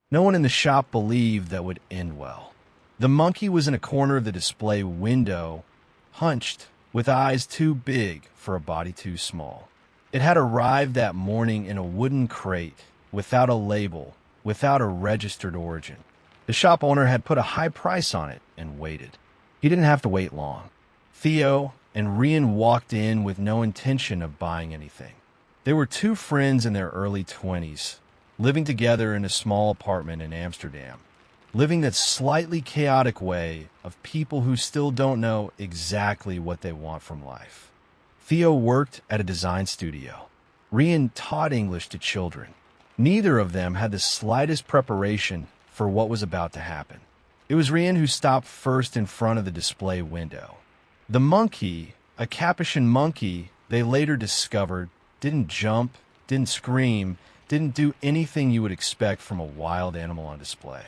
No one in the shop believed that would end well. The monkey was in a corner of the display window, hunched, with eyes too big for a body too small. It had arrived that morning in a wooden crate, without a label, without a registered origin. The shop owner had put a high price on it and waited. He didn't have to wait long. Theo and Rian walked in with no intention of buying anything. They were two friends in their early 20s, living together in a small apartment in Amsterdam, living that slightly chaotic way of people who still don't know exactly what they want from life. Theo worked at a design studio. Rian taught English to children. Neither of them had the slightest preparation for what was about to happen. It was Rian who stopped first in front of the display window. The monkey, a capuchin monkey, they later discovered, didn't jump, didn't scream, didn't do anything you would expect from a wild animal on display.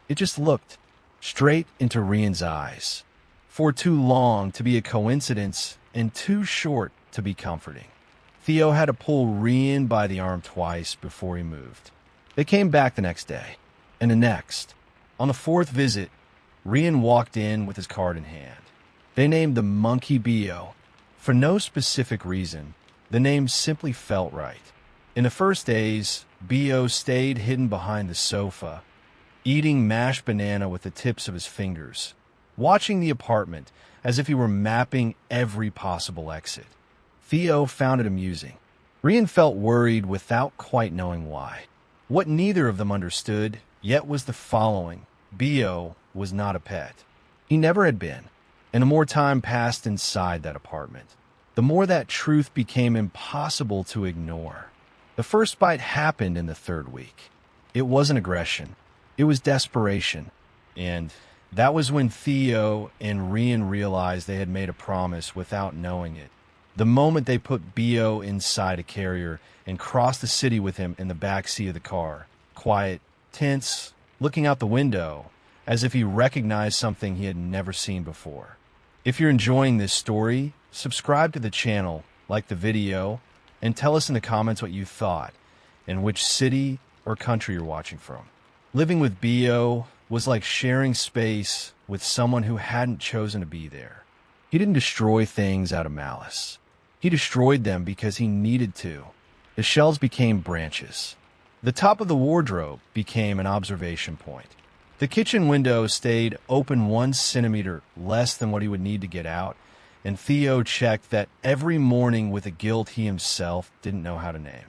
It just looked straight into Rian's eyes, for too long to be a coincidence and too short to be comforting. Theo had to pull Rian by the arm twice before he moved. They came back the next day, and the next. On the fourth visit, Rian walked in with his card in hand. They named the monkey Bio. For no specific reason, the name simply felt right. In the first days, Bio stayed hidden behind the sofa, eating mashed banana with the tips of his fingers, watching the apartment as if he were mapping every possible exit. Theo found it amusing. Rian felt worried without quite knowing why. What neither of them understood yet was the following. Bio was not a pet. He never had been. And the more time passed inside that apartment, the more that truth became impossible to ignore. The first bite happened in the third week. It wasn't aggression. It was desperation. And that was when Theo and Rian realized they had made a promise without knowing it. The moment they put Bio inside a carrier and crossed the city with him in the back seat of the car, quiet, tense, looking out the window, as if he recognized something he had never seen before. If you're enjoying this story, subscribe to the channel, like the video, and tell us in the comments what you thought and which city or country you're watching from. Living with Bio was like sharing space with someone who hadn't chosen to be there. He didn't destroy things out of malice. He destroyed them because he needed to. The shelves became branches. The top of the wardrobe became an observation point. The kitchen window stayed open 1 centimeter less than what he would need to get out, and Theo checked that every morning with a guilt he himself didn't know how to name.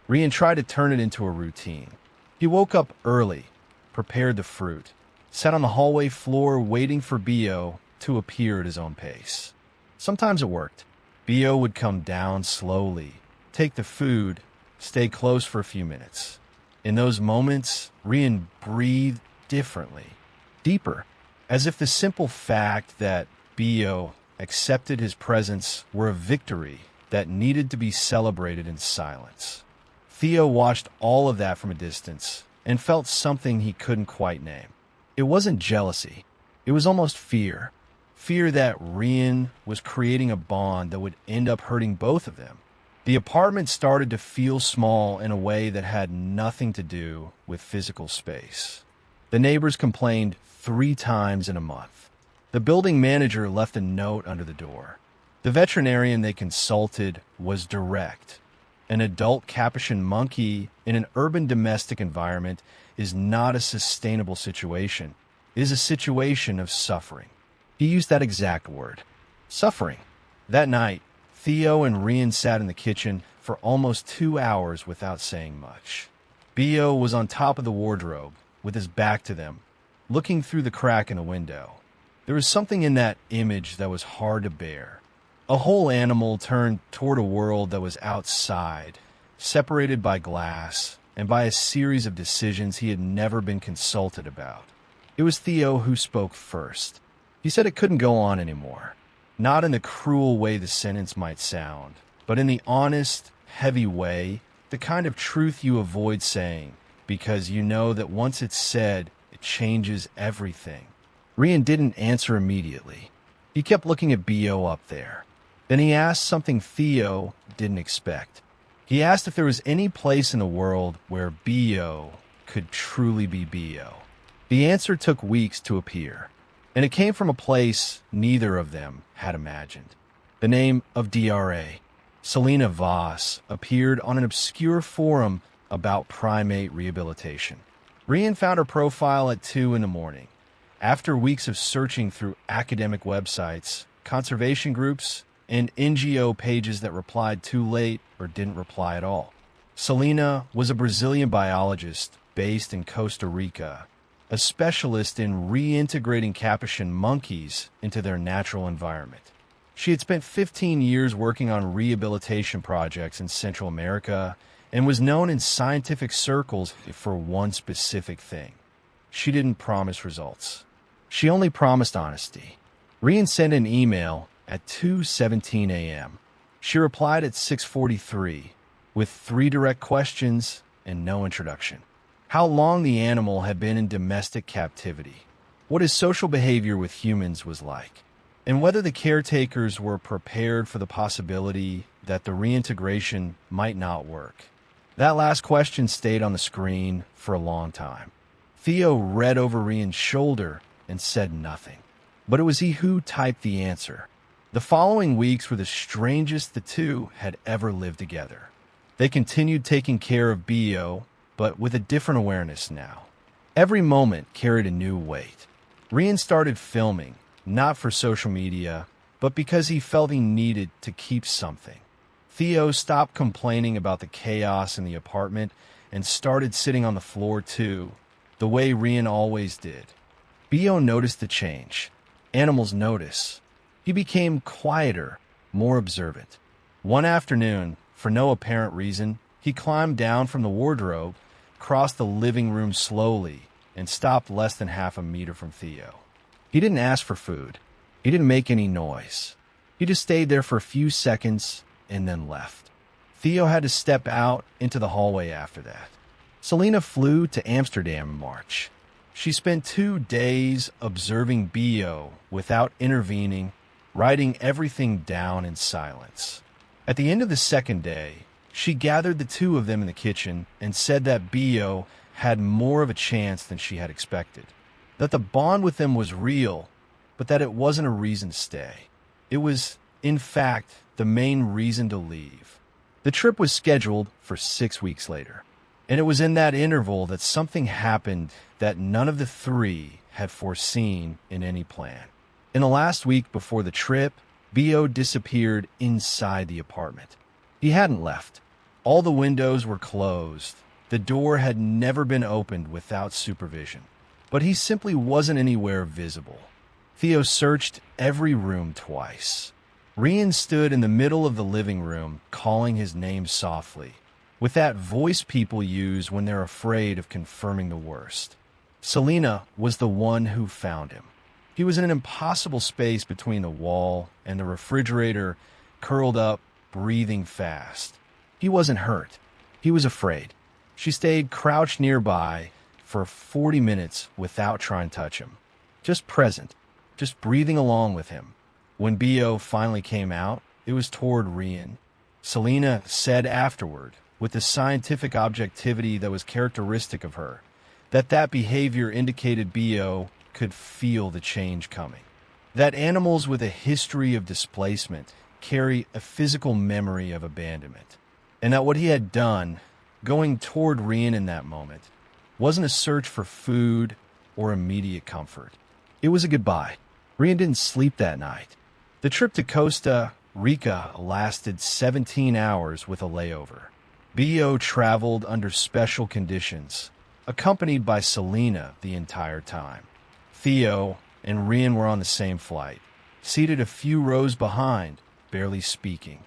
Rian tried to turn it into a routine. He woke up early, prepared the fruit, sat on the hallway floor waiting for Bio to appear at his own pace. Sometimes it worked. Bio would come down slowly, take the food, stay close for a few minutes. In those moments, Rian breathed differently, deeper, as if the simple fact that Bio accepted his presence were a victory that needed to be celebrated in silence. Theo watched all of that from a distance and felt something he couldn't quite name. It wasn't jealousy. It was almost fear. Fear that Rian was creating a bond that would end up hurting both of them. The apartment started to feel small in a way that had nothing to do with physical space. The neighbors complained 3 times in a month. The building manager left a note under the door. The veterinarian they consulted was direct. An adult capuchin monkey in an urban domestic environment is not a sustainable situation. It is a situation of suffering. He used that exact word. Suffering. That night, Theo and Rian sat in the kitchen for almost 2 hours without saying much. Bio was on top of the wardrobe, with his back to them, looking through the crack in the window. There was something in that image that was hard to bear. A whole animal turned toward a world that was outside, separated by glass, and by a series of decisions he had never been consulted about. It was Theo who spoke first. He said it couldn't go on anymore. Not in the cruel way the sentence might sound, but in the honest, heavy way, the kind of truth you avoid saying, because you know that once it's said, it changes everything. Rian didn't answer immediately. He kept looking at Bio up there. Then he asked something Theo didn't expect. He asked if there was any place in the world where Bio could truly be Bo? The answer took weeks to appear, and it came from a place neither of them had imagined. The name of DRA, Celina Voss, appeared on an obscure forum about primate rehabilitation. Rian found her profile at 2 in the morning. After weeks of searching through academic websites, conservation groups, and NGO pages that replied too late or didn't reply at all. Celina was a Brazilian biologist based in Costa Rica, a specialist in reintegrating capuchin monkeys into their natural environment. She had spent 15 years working on rehabilitation projects in Central America and was known in scientific circles for one specific thing. She didn't promise results. She only promised honesty. Rian sent an email at 2:17 a.m. She replied at 6:43 with 3 direct questions and no introduction. How long the animal had been in domestic captivity, what his social behavior with humans was like, and whether the caretakers were prepared for the possibility that the reintegration might not work. That last question stayed on the screen for a long time. Theo read over Rian's shoulder and said nothing. But it was he who typed the answer. The following weeks were the strangest the two had ever lived together. They continued taking care of Bo, but with a different awareness now. Every moment carried a new weight. Rian started filming, not for social media, but because he felt he needed to keep something. Theo stopped complaining about the chaos in the apartment and started sitting on the floor too, the way Rian always did. Bo noticed the change. Animals notice. He became quieter, more observant. One afternoon, for no apparent reason, he climbed down from the wardrobe, crossed the living room slowly, and stopped less than half a meter from Theo. He didn't ask for food. He didn't make any noise. He just stayed there for a few seconds and then left. Theo had to step out into the hallway after that. Celina flew to Amsterdam in March. She spent 2 days observing Bo without intervening, writing everything down in silence. At the end of the second day, she gathered the 2 of them in the kitchen and said that Bo had more of a chance than she had expected, that the bond with them was real, but that it wasn't a reason to stay. It was, in fact, the main reason to leave. The trip was scheduled for 6 weeks later, and it was in that interval that something happened that none of the 3 had foreseen in any plan. In the last week before the trip, Bo disappeared inside the apartment. He hadn't left. All the windows were closed. The door had never been opened without supervision. But he simply wasn't anywhere visible. Theo searched every room twice. Rian stood in the middle of the living room, calling his name softly, with that voice people use when they're afraid of confirming the worst. Celina was the one who found him. He was in an impossible space between the wall and the refrigerator, curled up, breathing fast. He wasn't hurt. He was afraid. She stayed crouched nearby for 40 minutes without trying to touch him. Just present, just breathing along with him. When Bo finally came out, it was toward Rian. Celina said afterward, with the scientific objectivity that was characteristic of her, that behavior indicated Bo could feel the change coming. That animals with a history of displacement carry a physical memory of abandonment. And that what he had done, going toward Rian in that moment, wasn't a search for food or immediate comfort. It was a goodbye. Rian didn't sleep that night. The trip to Costa Rica lasted 17 hours with a layover. Bo traveled under special conditions, accompanied by Celina the entire time. Theo and Rian were on the same flight, seated a few rows behind, barely speaking.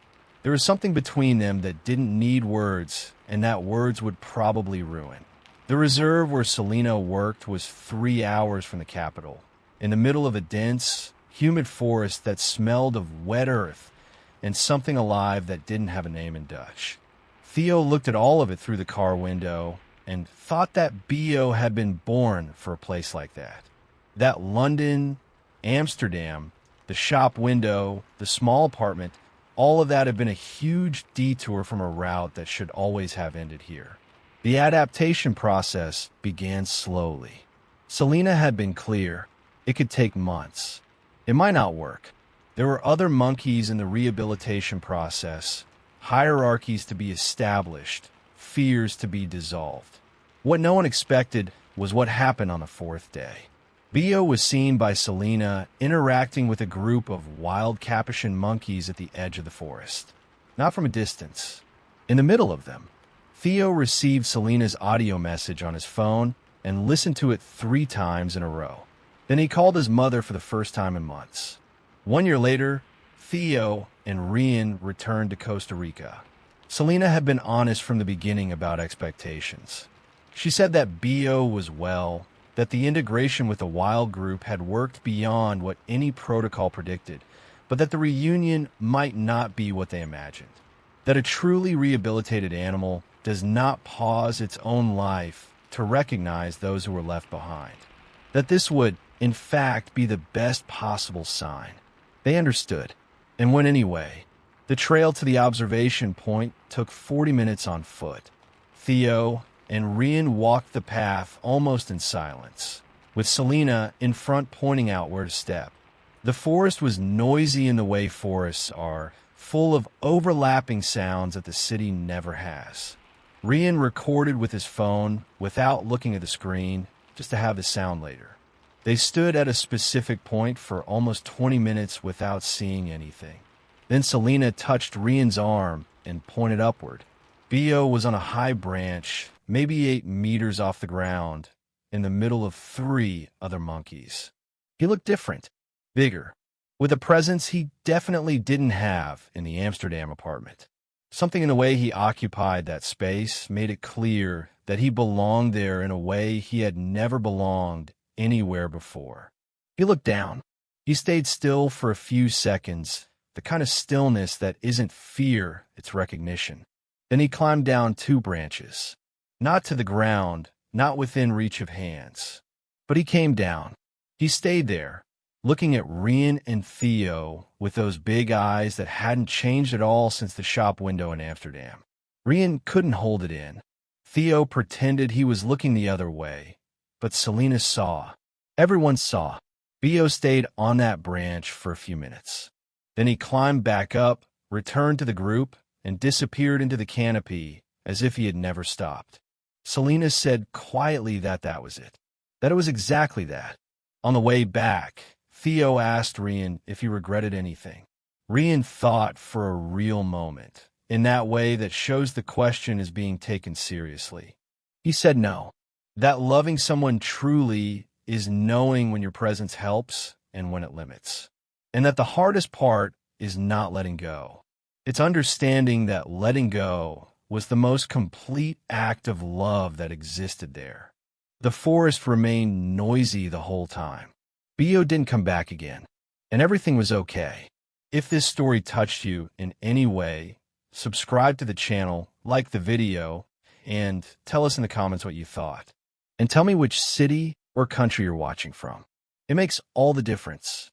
There was something between them that didn't need words, and that words would probably ruin. The reserve where Celina worked was 3 hours from the capital, in the middle of a dense, humid forest that smelled of wet earth and something alive that didn't have a name in Dutch. Theo looked at all of it through the car window and thought that Bo had been born for a place like that. That London, Amsterdam, the shop window, the small apartment, all of that had been a huge detour from a route that should always have ended here. The adaptation process began slowly. Celina had been clear. It could take months. It might not work. There were other monkeys in the rehabilitation process, hierarchies to be established, fears to be dissolved. What no one expected was what happened on the fourth day. Theo was seen by Celina interacting with a group of wild capuchin monkeys at the edge of the forest. Not from a distance. In the middle of them, Theo received Celina's audio message on his phone and listened to it 3 times in a row. Then he called his mother for the first time in months. 1 year later, Theo and Rian returned to Costa Rica. Celina had been honest from the beginning about expectations. She said that Theo was well, that the integration with the wild group had worked beyond what any protocol predicted, but that the reunion might not be what they imagined. That a truly rehabilitated animal does not pause its own life to recognize those who were left behind. That this would, in fact, be the best possible sign. They understood, and went anyway. The trail to the observation point took 40 minutes on foot. Theo and Rian walked the path almost in silence, with Celina in front pointing out where to step. The forest was noisy in the way forests are, full of overlapping sounds that the city never has. Rian recorded with his phone without looking at the screen, just to have the sound later. They stood at a specific point for almost 20 minutes without seeing anything. Then Celina touched Rian's arm and pointed upward. Theo was on a high branch, maybe 8 meters off the ground, in the middle of 3 other monkeys. He looked different, bigger, with a presence he definitely didn't have in the Amsterdam apartment. Something in the way he occupied that space made it clear that he belonged there in a way he had never belonged anywhere before. He looked down. He stayed still for a few seconds, the kind of stillness that isn't fear, it's recognition. Then he climbed down 2 branches. Not to the ground, not within reach of hands. But he came down. He stayed there, looking at Rian and Theo with those big eyes that hadn't changed at all since the shop window in Amsterdam. Rian couldn't hold it in. Theo pretended he was looking the other way, but Celina saw. Everyone saw. Theo stayed on that branch for a few minutes. Then he climbed back up, returned to the group, and disappeared into the canopy as if he had never stopped. Celina said quietly that that was it. That it was exactly that. On the way back, Theo asked Rian if he regretted anything. Rian thought for a real moment, in that way that shows the question is being taken seriously. He said no. That loving someone truly is knowing when your presence helps and when it limits. And that the hardest part is not letting go. It's understanding that letting go was the most complete act of love that existed there. The forest remained noisy the whole time. Theo didn't come back again, and everything was okay. If this story touched you in any way, subscribe to the channel, like the video, and tell us in the comments what you thought. And tell me which city or country you're watching from. It makes all the difference.